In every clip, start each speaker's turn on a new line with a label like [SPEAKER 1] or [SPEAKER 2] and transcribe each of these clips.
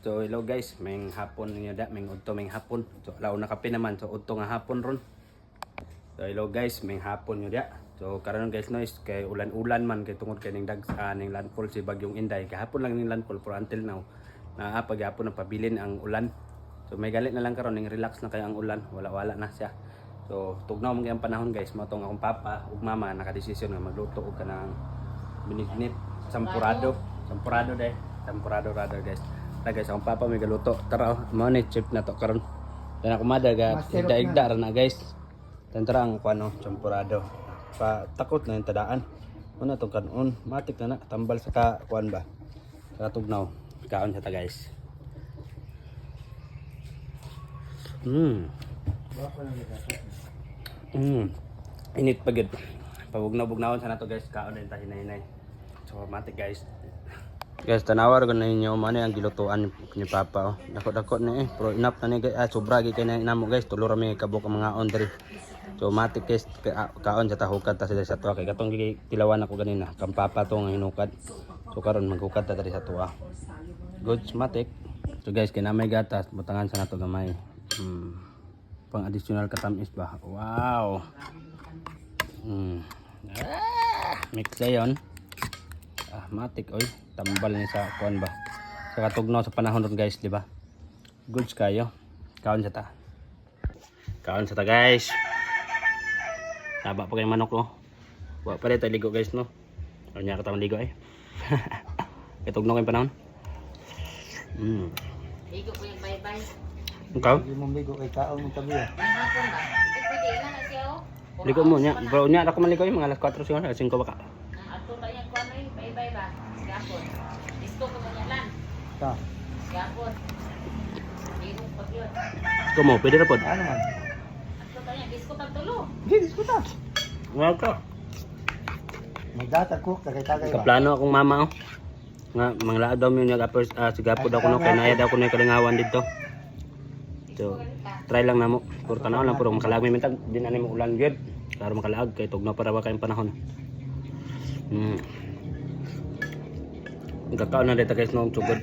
[SPEAKER 1] So hello guys, may hapon niya da, may udto may hapon. So lao na kape naman, so udto nga hapon ron. So hello guys, may hapon niya da. So karon guys no is kay ulan-ulan man kay tungod kay ning ning landfall si Bagyong Inday. Kahapon lang ning landfall pero until now naa pagyapon ang pabilin ang ulan. So may galit na lang karon ning relax na kay ang ulan, wala na siya. So tugnaw man ang panahon guys, matong akong papa ug mama nakadesisyon nga magluto og kanang binignit sampurado dai, sampurado rather guys. Tara guys, akong papa may galuto. Tara mo ni chip na to karon. Dan ako madaga igda ra na guys. Tara ang kuano sampurado. Pa takot na yung tadaan. Ano tong kanon, matik na tambal sa kuan ba. Sa tugnaw. Kaon sa ta guys. Init pagid. Pabugnaw-bugnawon sa nato guys, kaon din ta hinay-hinay. So matik guys. Guys, tanawar ko na ninyo man ang gilutuan ni Papa. Oh. Dako-dako na pero enough na ni guys. Sobra gyud kay na namo guys. Tulo ra mi kabuk ang mga ondre. So matik guys, kaon sa tahukad ta sa tuwa kay katong tilawan ako ganina. Kang Papa tong hinukad. So karon maghukad ta diri sa tuwa. Good matik. So guys, kay na may gatas, butangan sa nato gamay. Pang additional katamis ba? Wow. Mix na yun. Matik oy, tambal ni sa kuan ba. Sa katugnaw sa panahon ron guys, di ba? Goods kayo. Kaon sa ta. Kaon sa ta guys. Taba pa kay manok oh. Wa pa dito ligo guys no. Anya ka ta ligo eh. Katugnaw kay panahon.
[SPEAKER 2] Ligo ko yung bye-bye.
[SPEAKER 1] Ikaw?
[SPEAKER 3] Hindi mo ligo kay kaon mo tabi ah.
[SPEAKER 2] Hapon ba? Pwede na na siya oh.
[SPEAKER 1] Ligo mo nya. Bro nya ako man ligo mga alas 4 siguro, alas 5 baka.
[SPEAKER 2] Ato ba yung kuwan ay bye-bye ba? Gapon. Disco ko man yan.
[SPEAKER 3] Ta.
[SPEAKER 2] Gapon. Ligo pag yun.
[SPEAKER 1] Kumo, pwede ra pod.
[SPEAKER 3] Ano man?
[SPEAKER 2] Ato ba yan? Disco tagtulo.
[SPEAKER 3] Hindi diskuta.
[SPEAKER 1] Wa ka.
[SPEAKER 3] Magdata ko tagay-tagay ba.
[SPEAKER 1] Kaplano akong mama oh. Nga manglaad daw mi nag sigapod ako no kay naayad ako na kalingawan dito. So try lang namo. Puro tanaw lang puro makalaag mi mentag din ani mo ulan gyud. Klaro makalaag kay tugnaw para wa kay panahon. Kakaon na dito guys no sugod.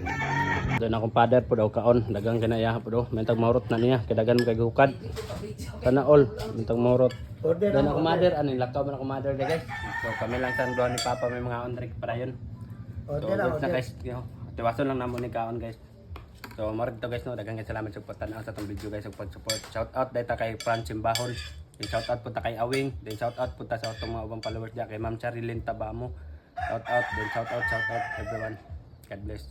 [SPEAKER 1] Doon akong father po daw kaon, dagang kinaya po daw. Mentag maurot na niya, kadagan mo kay hukad. Sana all, mentag maurot. Doon ako mother, aning lakaw man ako mother guys. So kami lang sa doon ni Papa may mga ondrik para yun. So good na guys, tiwason lang namo ni kaon guys. So marid to guys no, dagang salamat sa pagtanaw sa tong video guys, sa pag-support. Shout out data kay Franz Simbahon. Shout out punta kay Awing, then shout out punta sa atong mga ubang followers diya kay Ma'am Charilyn Tabamo. Shout out everyone. God bless.